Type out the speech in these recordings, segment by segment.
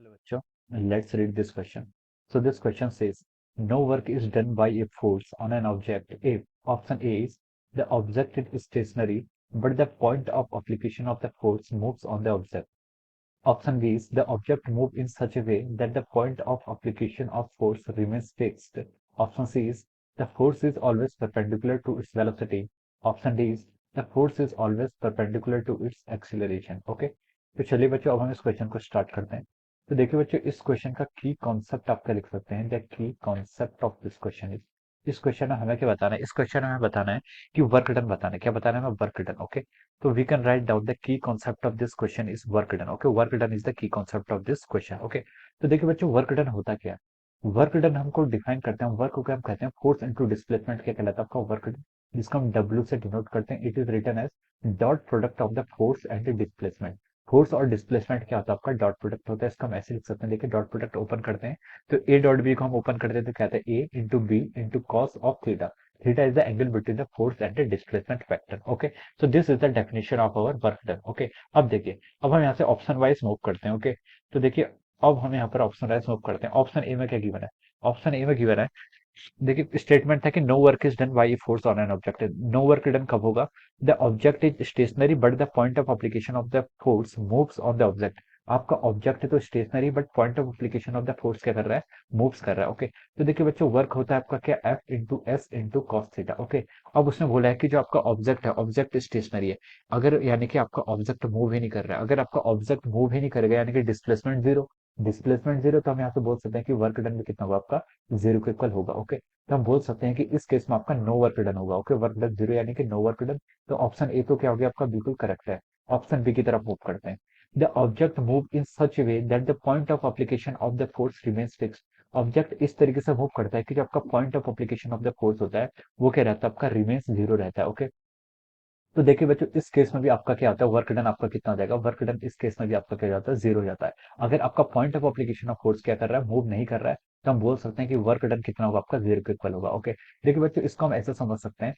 Hello, bachcho. Let's read this question. So this question says, no work is done by a force on an object if option A is the object is stationary, but the point of application of the force moves on the object. Option B is the object moves in such a way that the point of application of force remains fixed. Option C is the force is always perpendicular to its velocity. Option D is the force is always perpendicular to its acceleration. Okay, तो चलिए बच्चों, अब हम इस question को start करते हैं। तो देखिए बच्चों, इस क्वेश्चन का की कॉन्सेप्ट आपका लिख सकते हैं। The key concept of this question is, इस क्वेश्चन में हमें क्या बताना है? इस क्वेश्चन में हमें बताना है कि वर्क डन बताना है। क्या बताना है? हमें work done. Okay, so we can write down the key concept of this question is work done. Okay, work done is the key concept of this question. Okay, तो देखिए बच्चों, वर्क डन होता क्या है? वर्क डन हमको define करते हैं, work को क्या हम कहते हैं? Force into displacement. क्या कहलाता है आपका वर्क डन, जिसको हम W से डिनोट करते हैं। It is written as dot product of the force and displacement. Force और डिस्प्लेसमेंट क्या होता है? आपका डॉट प्रोडक्ट होता है। इसका हम ऐसे लिख सकते हैं। देखिए, डॉट प्रोडक्ट ओपन करते हैं तो ए डॉट बी को हम ओपन करते हैं तो कहते हैं A into B into cos of theta. Theta is the angle between the force and the displacement vector. Okay, so this is the definition of our work done. Okay, अब देखिए, अब हम यहाँ से ऑप्शन वाइज मूव करते हैं। Okay, तो देखिए, अब हम यहाँ पर ऑप्शन वाइज मूव करते हैं। ऑप्शन ए में क्या गिवन है? ऑप्शन ए में गिवन है, देखिए स्टेटमेंट था कि no work is done by force on an object. No work done कब होगा? The object is stationary but the point of application of the force moves on the object. आपका object तो stationary but point of application of the force क्या कर रहा है? Moves कर रहा है। ओके, तो देखिए बच्चों, वर्क होता है आपका क्या? F into S into cos theta. Okay, अब उसने बोला है कि जो आपका ऑब्जेक्ट है, ऑब्जेक्ट स्टेशनरी है। अगर यानी कि आपका ऑब्जेक्ट मूव ही नहीं कर रहा है, अगर आपका ऑब्जेक्ट मूव ही नहीं करेगा यानी कि डिस्प्लेसमेंट जीरो। डिस्प्लेसमेंट जीरो, तो हम यहाँ से बोल सकते हैं कि वर्क डन भी कितना होगा? आपका जीरो के इक्वल होगा। ओके, तो हम बोल सकते हैं कि इस केस में आपका नो वर्क डन होगा। ओके, वर्क डन जीरो यानी कि नो वर्क डन। तो ऑप्शन ए तो क्या हो गया आपका? बिल्कुल करेक्ट है। ऑप्शन बी की तरफ मूव करते हैं। The object move in such way that the point of application of the force remains fix. Object इस तरीके से मूव करता है कि जो आपका point of application of the force होता है वो क्या रहता है? आपका रिमेन्स जीरो रहता है। ओके, तो देखिए बच्चों, इस केस में भी आपका क्या होता है? वर्क डन आपका कितना हो जाएगा? वर्क डन इस केस में भी आपका क्या हो जाता है? जीरो हो जाता है। अगर आपका point of application of force क्या कर रहा है? मूव नहीं कर रहा है, तो हम बोल सकते हैं कि वर्क डन कितना होगा? आपका जीरो के इक्वल होगा। ओके, देखिए बच्चों, इसको हम ऐसे समझ सकते हैं,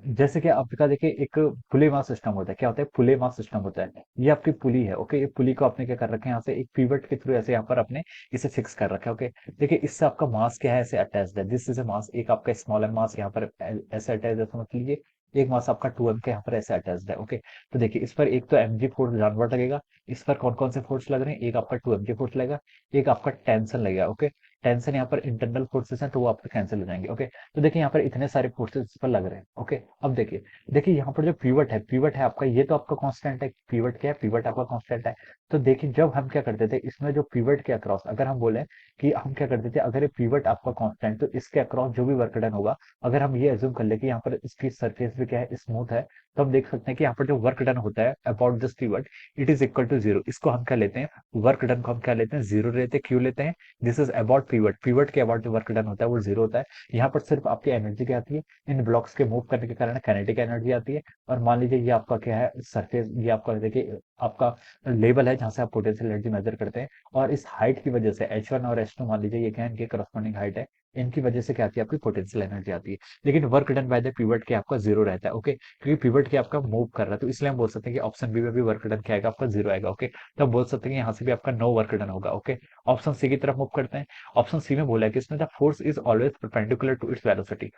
जैसे कि आपका देखिए एक पुले मास सिस्टम होता है। क्या होता है? पुले मास सिस्टम होता है। ये आपकी पुली है। ओके, ये पुली को आपने क्या कर रखा है? यहाँ से एक पिवट के थ्रू ऐसे यहाँ पर आपने इसे फिक्स कर रखा है। ओके, देखिए इससे आपका मास क्या है? ऐसे अटैच्ड है। दिस इज ए मास। एक आपका स्मॉलर मास यहाँ पर ऐसे अटैच है, समझ लीजिए। एक मास आपका 2m के यहाँ पर ऐसे अटैच्ड है। ओके, तो देखिए इस पर एक तो mg फोर्स जानवर लगेगा। इस पर कौन कौन से फोर्स लग रहे हैं? एक आपका 2mg फोर्स लगेगा, एक आपका टेंशन लगेगा। ओके, टेंशन यहाँ पर इंटरनल फोर्सेस हैं तो वो आपके कैंसिल हो जाएंगे। ओके, तो देखिए यहाँ पर इतने सारे फोर्सेस इस पर लग रहे हैं। ओके, अब देखिए, देखिए यहाँ पर जो पीवट है आपका, ये तो आपका कांस्टेंट है। पीवट क्या है? पीवट आपका कांस्टेंट है। तो देखिए, जब हम क्या करते थे इसमें, जो पीवट के अक्रॉस अगर हम बोले कि हम क्या करते थे, अगर ये पीवट आपका कांस्टेंट, तो इसके अक्रॉस जो भी वर्क डन होगा, अगर हम ये एज्यूम कर ले कि यहाँ पर इसकी सरफेस भी क्या है? स्मूथ है, तो हम देख सकते हैं कि यहाँ पर जो वर्क डन होता है about this pivot, it is equal to zero. इसको हम क्या लेते हैं? वर्क डन को हम क्या लेते हैं? जीरो लेते हैं। क्यों लेते हैं? This is about pivot. Pivot के अबाउट जो वर्क डन होता है वो जीरो होता है। यहाँ पर सिर्फ आपकी एनर्जी क्या आती है? इन ब्लॉक्स के मूव करने के कारण काइनेटिक एनर्जी आती है। और मान लीजिए ये आपका क्या है? सरफेस, ये आपका देखिए आपका लेवल है जहां से आप पोटेंशियल एनर्जी मेजर करते हैं। और इस हाइट की वजह से H1 और H2 मान लीजिए ये क्या है? इनके करस्पॉन्डिंग हाइट है। इनकी वजह से क्या आती है? आपकी पोटेंशियल एनर्जी आती है। लेकिन work done by the pivot के आपका जीरो रहता है। ओके, क्योंकि पिवट के आपका मूव कर रहा है, तो इसलिए हम बोल सकते हैं कि ऑप्शन बी में भी वर्क डन क्या आएगा? आपका जीरो आएगा। ओके, तो हम बोल सकते हैं कि यहाँ से भी आपका नो वर्क डन होगा। ओके, ऑप्शन सी की तरफ मूव करते हैं। ऑप्शन सी में बोला है कि इसमें the force is always perpendicular to its velocity.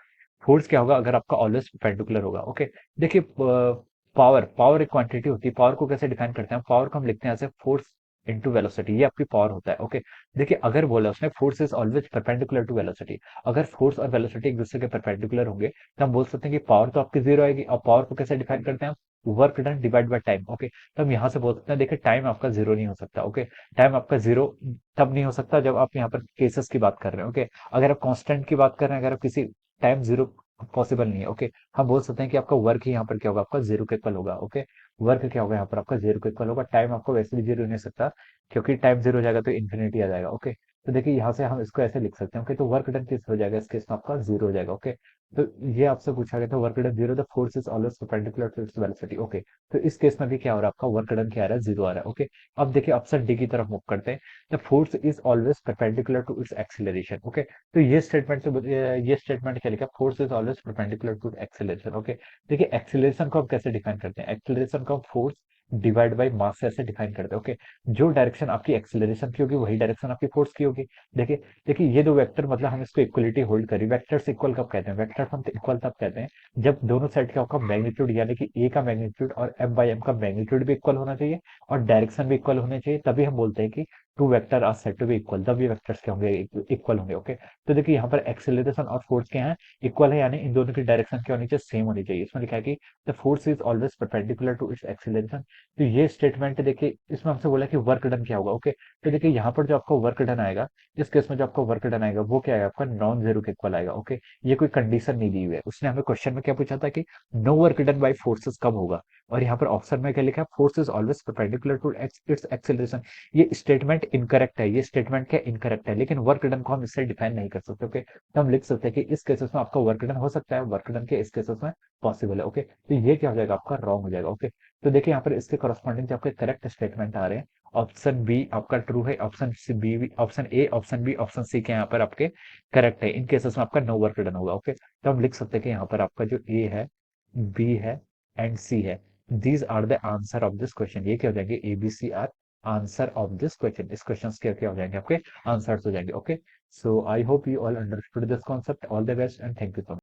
Force क्या होगा अगर आपका ऑलवेज परपेंडिकुलर होगा? ओके, देखिए, पावर पावर एक क्वांटिटी होती है। पावर को कैसे डिफाइन करते हैं? पावर को हम लिखते हैं ऐसे, फोर्स इनटू वेलोसिटी। ये आपकी पावर होता है। ओके, देखिए अगर बोला उसने force is always perpendicular to velocity, अगर फोर्स और वेलोसिटी एक दूसरे के परपेंडिकुलर होंगे तो हम बोल सकते हैं कि पावर तो आपकी जीरो आएगी। और पावर को कैसे डिफाइन करते हैं? Work done divide by time. Okay, तो हम यहाँ से बोल सकते हैं, देखिए टाइम आपका जीरो नहीं हो सकता। ओके, टाइम आपका जीरो तब नहीं हो सकता जब आप यहाँ पर केसेस की बात कर रहे हैं। ओके, अगर आप कांस्टेंट की बात कर रहे हैं, अगर आप किसी टाइम जीरो पॉसिबल नहीं है। ओके, हम बोल सकते हैं कि आपका वर्क ही यहाँ पर क्या होगा? आपका जीरो के इक्वल होगा। ओके, वर्क क्या होगा यहाँ पर? आपका जीरो के इक्वल होगा। टाइम आपको वैसे भी जीरो नहीं हो सकता, क्योंकि टाइम जीरो हो जाएगा तो इन्फिनिटी आ जाएगा। ओके, तो देखिए यहाँ से हम इसको ऐसे लिख सकते हैं। ओके, तो वर्क डन किस हो जाएगा? इस केस में आपका जीरो हो जाएगा। ओके, तो ये आपसे पूछा गया था, work done zero, the force is always perpendicular to its velocity. Okay, तो इस केस में भी क्या हो रहा है? आपका वर्क डन क्या आ रहा है? जीरो आ रहा है। ओके, अब देखिए ऑप्शन डी की तरफ मूव करते हैं। The force is always perpendicular to its acceleration. Okay, तो ये स्टेटमेंट से ये स्टेटमेंट क्या लिखा? Force is always perpendicular to acceleration. Okay, देखिए एक्सीलरेशन को हम कैसे डिफाइन करते हैं? एक्सीलरेशन को हम फोर्स डिवाइड बाई मास से ऐसे डिफाइन करते हैं। ओके, जो डायरेक्शन आपकी एक्सेलरेशन की होगी वही डायरेक्शन आपकी फोर्स की होगी। देखिए देखिए ये दो वेक्टर मतलब हम इसको इक्वलिटी होल्ड करें। वेक्टर्स इक्वल कब कहते हैं, वेक्टर्स हम इक्वल तब कहते हैं जब दोनों साइड का आपका मैग्नीट्यूड यानी कि ए का मैग्नीट्यूड और एफ बाई एम का मैग्नीट्यूड भी इक्वल होना चाहिए और डायरेक्शन भी इक्वल होने चाहिए, तभी हम बोलते हैं कि two vector are said to be equal, तब ये वेक्टर्स क्या होंगे, इक्वल होंगे। ओके, तो देखिए यहाँ पर एक्सेलरेशन और फोर्स क्या है, इक्वल है, यानी इन दोनों की डायरेक्शन क्या होनी चाहिए, सेम होनी चाहिए। इसमें लिखा है कि the force is always perpendicular to its acceleration. तो ये स्टेटमेंट देखिए इसमें हमसे बोला कि वर्क डन क्या होगा। ओके, तो देखिए यहाँ पर जो आपका वर्क डन आएगा, इस केस में जो आपका वर्क डन आएगा वो क्या आएगा, आपका नॉन जीरो के इक्वल आएगा। ओके, ये कोई कंडीशन नहीं दी हुई है। उसने हमें क्वेश्चन में क्या पूछा था कि no work done by forces कब होगा, और यहाँ पर ऑप्शन में क्या लिखा है, force is always perpendicular to its acceleration. ये स्टेटमेंट इनकरेक्ट है, ये स्टेटमेंट क्या इनकरेक्ट है, लेकिन वर्क डन को हम इससे डिफाइन नहीं कर सकते। ओके, तो हम लिख सकते हैं कि इस केसेस में आपका वर्क डन हो सकता है, वर्क डन के इस केसेस में पॉसिबल है। ओके, तो ये क्या हो जाएगा, आपका रॉन्ग हो जाएगा। ओके, तो देखिए यहाँ पर इसके करस्पॉन्डिंग जो आपके करेक्ट स्टेटमेंट आ रहे हैं, ऑप्शन बी आपका ट्रू है, option C B, option A, option B, option C के यहाँ पर आपके करेक्ट है। इन केसेस में आपका नो वर्क डन होगा। ओके, तो हम लिख सकते हैं कि यहाँ पर आपका जो ए है, बी है एंड सी है, these are the answer of this question. ये क्या हो जाएंगे, A B C are answer of this question. इस क्वेश्चन के क्या हो जाएंगे, आपके आंसर्स हो जाएंगे। Okay, so I hope you all understood this concept. All the best and thank you so much.